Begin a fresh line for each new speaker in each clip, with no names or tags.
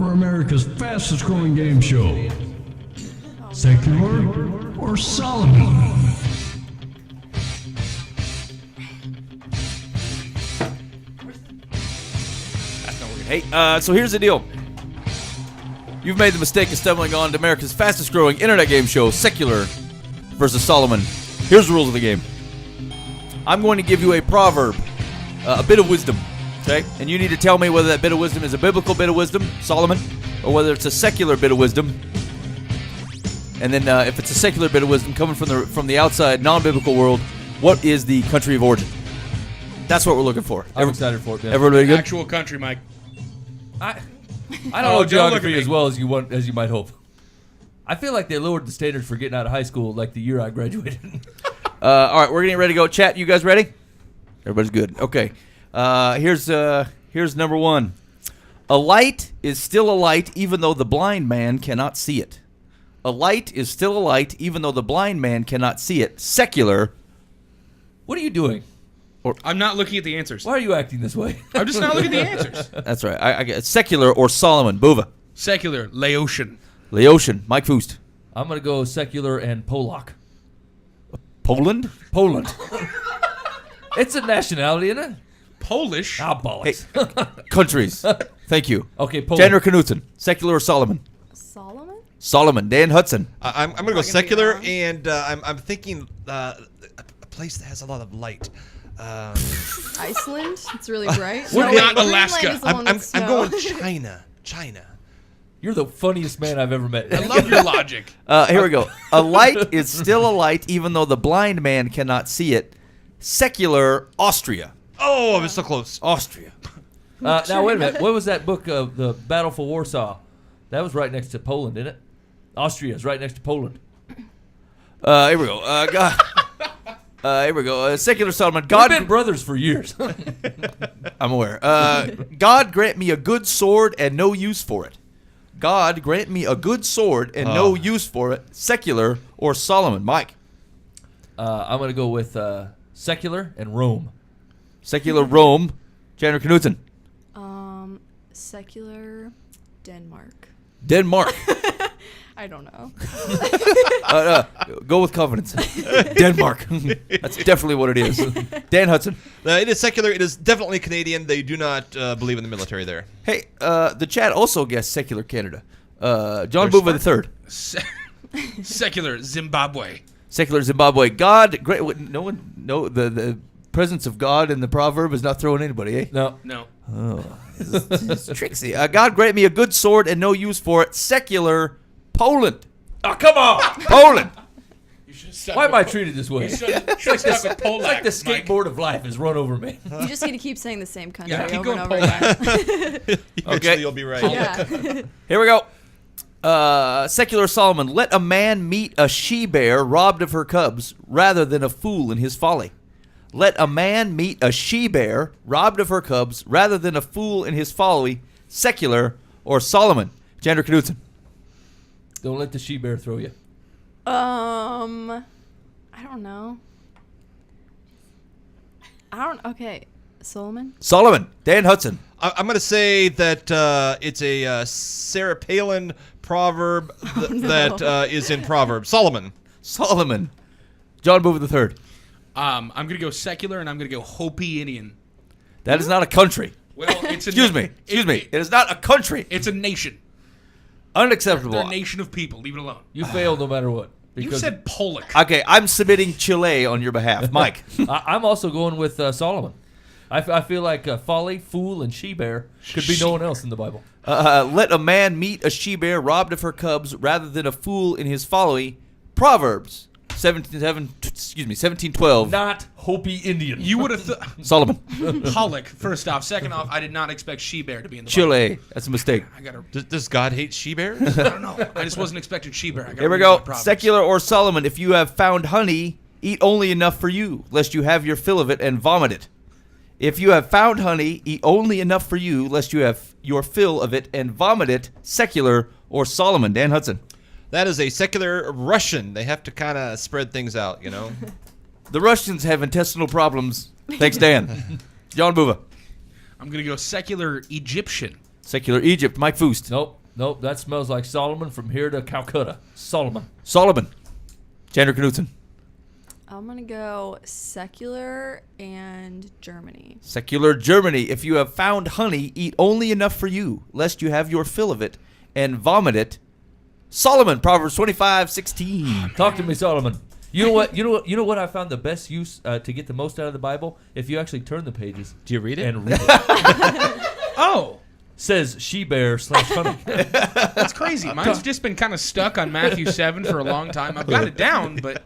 for America's fastest growing game show. Secular or Solomon?
Hey, so here's the deal. You've made the mistake of stumbling on to America's fastest growing internet game show, Secular versus Solomon. Here's the rules of the game. I'm going to give you a proverb, a bit of wisdom, okay? And you need to tell me whether that bit of wisdom is a biblical bit of wisdom, Solomon, or whether it's a secular bit of wisdom. And then if it's a secular bit of wisdom coming from the outside, non-biblical world, what is the country of origin? That's what we're looking for.
I'm excited for it, man.
Everybody good?
Actual country, Mike.
I don't know
don't
geography
look at
as well as you might hope. I feel like they lowered the standards for getting out of high school like the year I graduated.
All right, we're getting ready to go. Chat, you guys ready? Everybody's good. Okay. Here's number one. A light is still a light even though the blind man cannot see it. A light is still a light even though the blind man cannot see it. Secular.
What are you doing?
I'm not looking at the answers.
Why are you acting this way?
I'm just not looking at the answers.
That's right. I get secular or Solomon. Buva.
Secular, Laotian.
Laotian. Mike Foost.
I'm going to go secular and Polak.
Poland?
Poland. It's a nationality, isn't it?
Polish.
Ah, bollocks.
Countries. Thank you.
Okay, Poland.
Chandra Knudsen. Secular or Solomon?
Solomon?
Solomon. Dan Hudson.
I'm going to go secular, and I'm thinking a place that has a lot of light.
Iceland? It's really bright.
We're not
Greenland
Alaska.
is the one that's
I'm
snow.
going China.
You're the funniest man I've ever met.
I love your logic.
Here we go. A light is still a light even though the blind man cannot see it. Secular Austria.
Oh, I was so close.
Austria.
Now, wait a minute. What was that book of the Battle for Warsaw? That was right next to Poland, isn't it? Austria is right next to Poland.
Here we go. God. Here we go. Secular Solomon.
We've
God,
been brothers for years.
I'm aware. God grant me a good sword and no use for it. God grant me a good sword and no use for it. Secular or Solomon. Mike.
I'm going to go with secular and Rome.
Secular Rome. Chandra Knudsen.
Secular Denmark.
Denmark.
I don't know.
Go with confidence. Denmark. That's definitely what it is. Dan Hudson.
It is secular. It is definitely Canadian. They do not believe in the military there.
Hey, the chat also guessed secular Canada. John Buva the third.
Secular Zimbabwe.
Secular Zimbabwe. God, great. The presence of God in the proverb is not throwing anybody, eh?
No.
No.
It's tricksy. God grant me a good sword and no use for it. Secular Poland.
Oh, come on.
Poland.
Why am I treated this way?
You should have stuck with Polak,
It's like the
Mike.
skateboard of life has run over me.
You just need to keep saying the same country
Yeah, keep
over
going
and over again.
Eventually, you'll be right.
Yeah.
Here we go. Secular Solomon. Let a man meet a she-bear robbed of her cubs rather than a fool in his folly. Let a man meet a she-bear robbed of her cubs rather than a fool in his folly. Secular or Solomon. Chandra Knudsen.
Don't let the she-bear throw you.
I don't know. Okay. Solomon?
Solomon. Dan Hudson.
I'm going to say that it's a Sarah Palin proverb that is in Proverbs. Solomon.
Solomon. John Buva the third.
I'm going to go secular, and I'm going to go Hopi Indian.
That is not a country.
Well, it's
Excuse me. It is not a country.
It's a nation.
Unacceptable.
They're a nation of people. Leave it alone.
You fail no matter what.
You said Polak.
Okay, I'm submitting Chile on your behalf. Mike.
I'm also going with Solomon. I feel like folly, fool, and she-bear could be no one else in the Bible.
Let a man meet a she-bear robbed of her cubs rather than a fool in his folly. Proverbs 17:12.
Not Hopi Indian.
You would have
Solomon.
Polak, first off. Second off, I did not expect she-bear to be in the
Chile. That's a mistake.
Bible. I got to.
Does God hate she-bears?
I don't know. I just wasn't expecting she-bear.
Here we go. Secular or Solomon. If you have found honey, eat only enough for you, lest you have your fill of it and vomit it. If you have found honey, eat only enough for you, lest you have your fill of it and vomit it. Secular or Solomon. Dan Hudson.
That is a secular Russian. They have to kind of spread things out, you know.
The Russians have intestinal problems. Thanks, Dan. John Buva.
I'm going to go secular Egyptian.
Secular Egypt, Mike Foost.
Nope. That smells like Solomon from here to Calcutta. Solomon.
Chandra Knudsen.
I'm gonna go secular and Germany.
Secular Germany. If you have found honey, eat only enough for you, lest you have your fill of it and vomit it. Solomon, Proverbs 25:16.
Talk to me, Solomon. You know what? You know what? I found the best use to get the most out of the Bible. If you actually turn the pages.
Do you read it?
And read it.
Oh,
Says she-bear / honey.
that's crazy. Mine's just been kind of stuck on Matthew 7 for a long time. I've got it down, but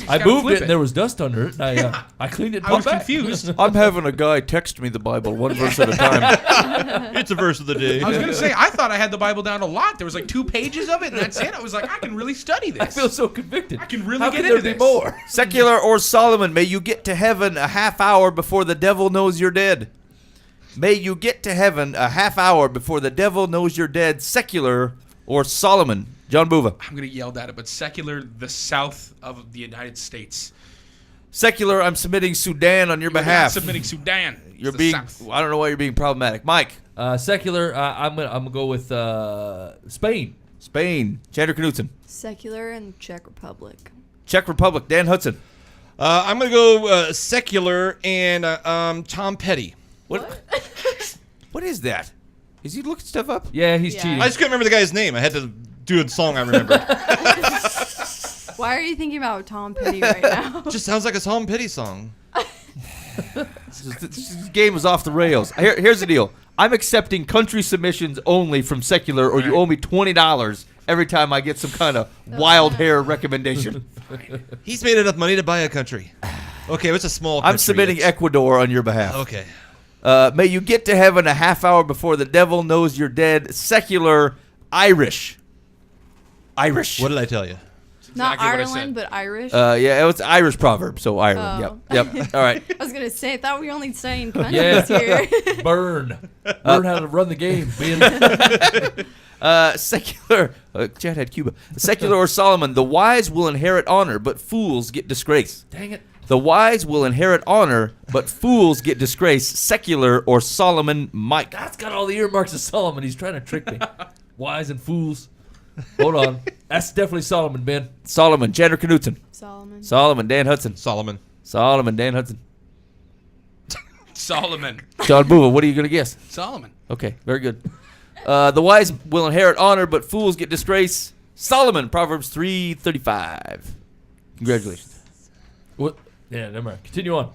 I moved it and there was dust under it. And I cleaned it.
I was
back.
confused.
I'm having a guy text me the Bible one verse at a time.
It's a verse of the day.
I was going to say, I thought I had the Bible down a lot. There was like 2 pages of it, and that's it. I was like, I can really study this.
I feel so convicted.
I can really
How
get
can
into
there be
this.
more?
Secular or Solomon, may you get to heaven a half hour before the devil knows you're dead. May you get to heaven a half hour before the devil knows you're dead. Secular or Solomon. John Buva.
I'm going to yell at it, but secular, the south of the United States.
Secular, I'm submitting Sudan on your
You're not
behalf.
submitting Sudan.
You're
It's the
being.
south.
I don't know why you're being problematic. Mike.
Secular. I'm gonna go with Spain.
Spain. Chandra Knudsen.
Secular and Czech Republic.
Czech Republic. Dan Hudson.
I'm going to go secular and Tom Petty.
What is that? Is he looking stuff up?
Yeah, he's
Yeah.
cheating.
I just couldn't remember the guy's name. I had to do a song I remember.
Why are you thinking about Tom Petty right now?
Just sounds like a Tom Petty song.
This game is off the rails. Here's the deal. I'm accepting country submissions only from Secular, or you owe me $20 every time I get some kind of wild hair recommendation.
He's made enough money to buy a country. Okay, what's a small country?
I'm submitting
It's-
Ecuador on your behalf.
Okay.
May you get to heaven a half hour before the devil knows you're dead. Secular Irish. Irish.
What did I tell you?
Not
exactly what I
Ireland,
said.
but Irish.
Yeah, it's Irish proverb, so Ireland.
Oh.
Yep. All right.
I was gonna say, I thought we were only studying countries
Yeah.
here.
Burn how to run the game.
Secular. Chad had Cuba. Secular or Solomon. The wise will inherit honor, but fools get disgrace.
Dang it.
The wise will inherit honor, but fools get disgrace. Secular or Solomon. Mike.
That's got all the earmarks of Solomon. He's trying to trick me. Wise and fools. Hold on. That's definitely Solomon, Ben.
Solomon. Chandra Knudsen.
Solomon.
Solomon. Dan Hudson.
Solomon.
Solomon. Dan Hudson.
Solomon.
John Buva. What are you going to guess?
Solomon.
Okay. Very good. The wise will inherit honor, but fools get disgrace. Solomon. Proverbs 3:35. Congratulations.
What? Yeah, never mind. Continue on.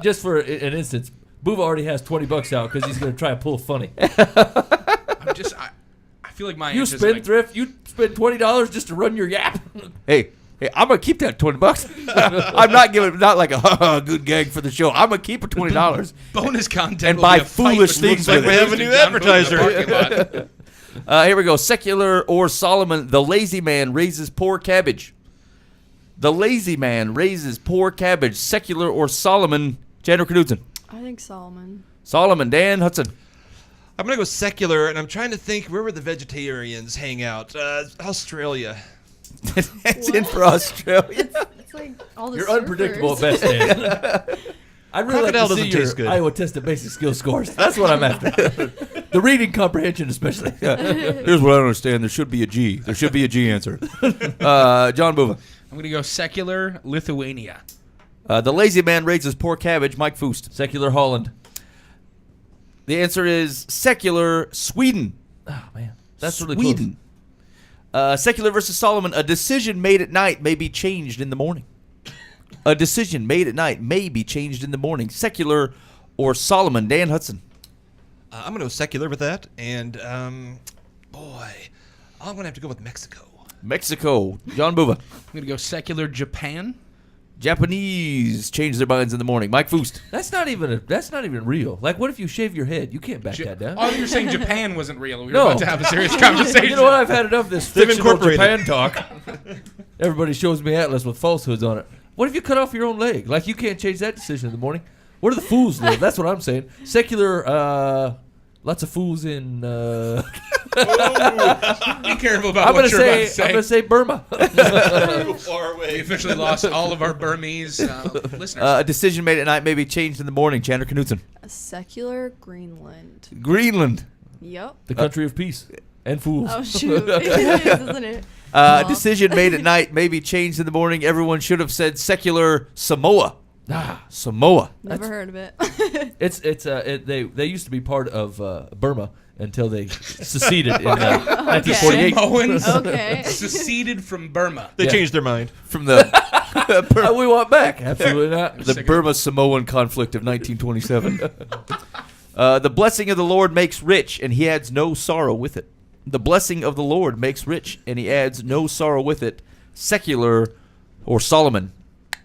Just for an instance, Buva already has $20 out because he's going to try and pull a funny.
I'm just, I feel like my
You
answer's like,
spendthrift. You spend $20 just to run your yap.
Hey, I'm gonna keep that $20. I'm not giving not like a good gag for the show. I'm gonna keep it $20
bonus content
and
will
buy
be a fight
foolish
between
things
Blake
with it.
We have a
Rose
new
and John Boone in the
advertiser.
parking lot.
Here we go. Secular or Solomon. The lazy man raises poor cabbage. The lazy man raises poor cabbage. Secular or Solomon. Chandra Knudsen.
I think Solomon.
Solomon. Dan Hudson.
I'm going to go secular, and I'm trying to think, where would the vegetarians hang out? Australia.
That's in for Australia.
It's like all the
You're
surfers.
unpredictable at best, Dan. I'd really like
Crocodile
to see
doesn't
your
taste good.
Iowa test of basic skill scores. That's what I'm after. The reading comprehension, especially.
Here's what I don't understand. There should be a G. There should be a G answer. John Buva.
I'm going to go secular Lithuania.
The lazy man raises poor cabbage. Mike Foost.
Secular Holland.
The answer is secular Sweden.
Oh, man. That's really
Sweden. Secular versus Solomon. A decision made at night may be changed in the morning. A decision made at night may be changed in the morning. Secular or Solomon. Dan Hudson.
I'm going to go secular with that, and, boy, I'm going to have to go with Mexico.
Mexico. John Buva.
I'm going to go secular Japan.
Japanese change their minds in the morning. Mike Foost.
That's not even real. Like, what if you shave your head? You can't back that down.
Oh, you're saying Japan wasn't real. We were
No.
about to have a serious conversation.
You know what? I've had enough of this
They've
fictional
incorporated.
Japan talk. Everybody shows me Atlas with falsehoods on it. What if you cut off your own leg? Like, you can't change that decision in the morning. Where do the fools live? That's what I'm saying. Secular, lots of fools in.
Be careful about
I'm
what
gonna
you're
say. I'm
about
gonna
to say.
say Burma.
Far
We
away.
officially lost all of our Burmese listeners.
A decision made at night may be changed in the morning. Chandra Knudsen.
A secular Greenland.
Greenland.
Yep.
The country of peace and fools.
Oh shoot, it is, isn't it?
Decision made at night may be changed in the morning. Everyone should have said secular Samoa. Samoa.
Never heard of it.
They used to be part of Burma until they seceded in 1948.
Samoans
Okay.
seceded from Burma.
They
Yeah.
changed their mind.
From the
We want back. Absolutely not.
the Burma-Samoan conflict of 1927. The blessing of the Lord makes rich, and he adds no sorrow with it. The blessing of the Lord makes rich, and he adds no sorrow with it. Secular or Solomon.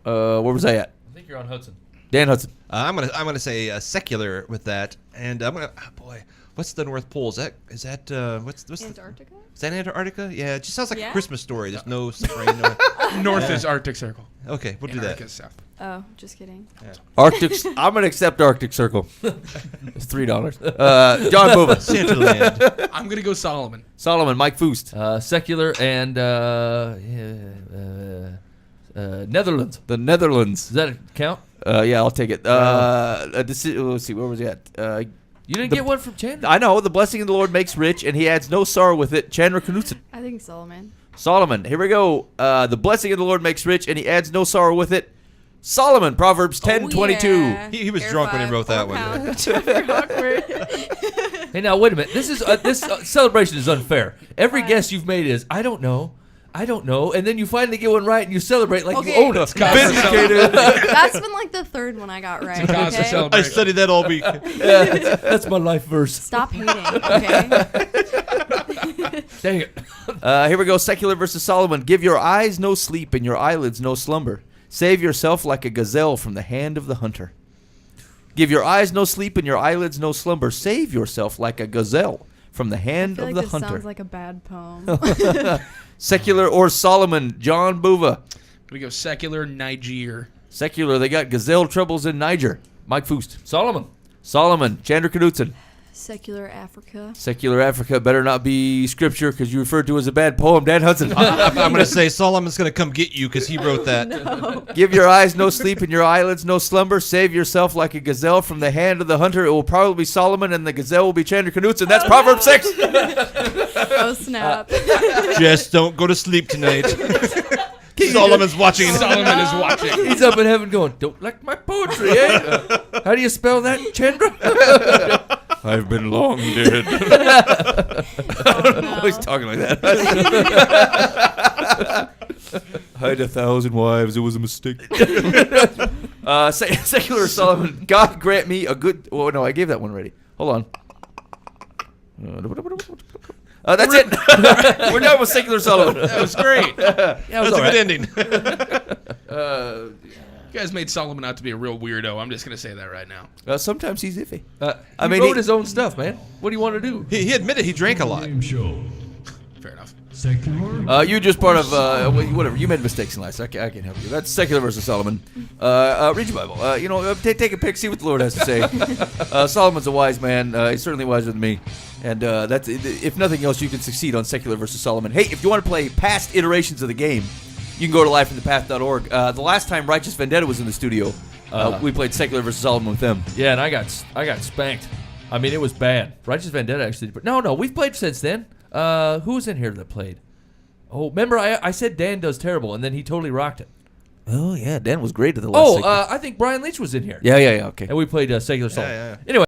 Where was I at?
I think you're on Hudson.
Dan Hudson.
I'm gonna say secular with that, and I'm gonna what's the North Pole? Is that what's
Antarctica?
Is that Antarctica? Yeah, it just sounds like
Yeah.
a Christmas story. There's no rain.
North is Arctic Circle.
Okay, we'll do that.
Antarctica's south.
Oh, just kidding.
Arctic. I'm gonna accept Arctic Circle. It's $3. John Bova.
Santa land.
I'm gonna go Solomon.
Solomon. Mike Foost.
Secular and Netherlands.
The Netherlands.
Does that count?
Yeah, I'll take it. Let's see. Where was he at?
You didn't get one from Chandra.
I know the blessing of the Lord makes rich, and he adds no sorrow with it. Chandra Knudsen.
I think Solomon.
Solomon. Here we go. The blessing of the Lord makes rich, and he adds no sorrow with it. Solomon. Proverbs 10:22.
Yeah.
He was
Air
drunk when he
5,
wrote that
4
one.
pound. Super awkward.
Hey, now wait a minute. This celebration is unfair. Every guess you've made is I don't know, and then you finally get one right and you celebrate like
Okay.
you own it.
Vindicated.
That's been like the third one I got right.
Cause for
Okay?
I
celebration.
studied that all week.
That's my life verse.
Stop hating. Okay.
Dang it.
Here we go. Secular versus Solomon. Give your eyes no sleep and your eyelids no slumber. Save yourself like a gazelle from the hand of the hunter. Give your eyes no sleep and your eyelids no slumber. Save yourself like a gazelle from the
I
hand
feel
of
like
the
this
hunter.
sounds like a bad poem.
Secular or Solomon. John Buva.
We go secular Niger.
Secular. They got gazelle troubles in Niger. Mike Foost.
Solomon.
Solomon. Chandra Knudsen.
Secular Africa.
Secular Africa better not be scripture because you referred to as a bad poem. Dan Hudson.
I'm going to say Solomon's going to come get you because he wrote that.
Give your eyes no sleep and your eyelids no slumber. Save yourself like a gazelle from the hand of the hunter. It will probably be Solomon, and the gazelle will be Chandra Knudsen. That's Proverbs 6.
Oh snap.
Just don't go to sleep tonight. Solomon's watching.
Solomon is watching.
He's up in heaven going, don't like my poetry, eh? How do you spell that, Chandra?
I've been long dead. I don't know why he's talking like that. I had 1,000 wives. It was a mistake. Secular Solomon. God grant me a good. Oh no, I gave that one already. Hold on. That's it. We're done with secular Solomon.
That was great.
That's a good ending.
You guys made Solomon out to be a real weirdo. I'm just gonna say that right now.
Sometimes he's iffy.
I mean, he wrote his own stuff, man. What do you want to do?
He admitted he drank a lot.
Game show.
Fair enough.
Secular.
You just part of whatever. You made mistakes in life. So I can't help you. That's secular versus Solomon. Read your Bible. Take a pick. See what the Lord has to say. Solomon's a wise man. He's certainly wiser than me. And that's if nothing else, you can succeed on secular versus Solomon. Hey, if you want to play past iterations of the game, you can go to livefromthepath.org. The last time Righteous Vendetta was in the studio, we played secular versus Solomon with them.
Yeah, and I got spanked. I mean, it was bad. Righteous Vendetta actually. No, we've played since then. Who was in here that played? Oh, remember I said Dan does terrible, and then he totally rocked it.
Oh yeah, Dan was great at the last.
I think Brian Leach was in here.
Yeah. Okay.
And we played secular Solomon.
yeah.
Anyway.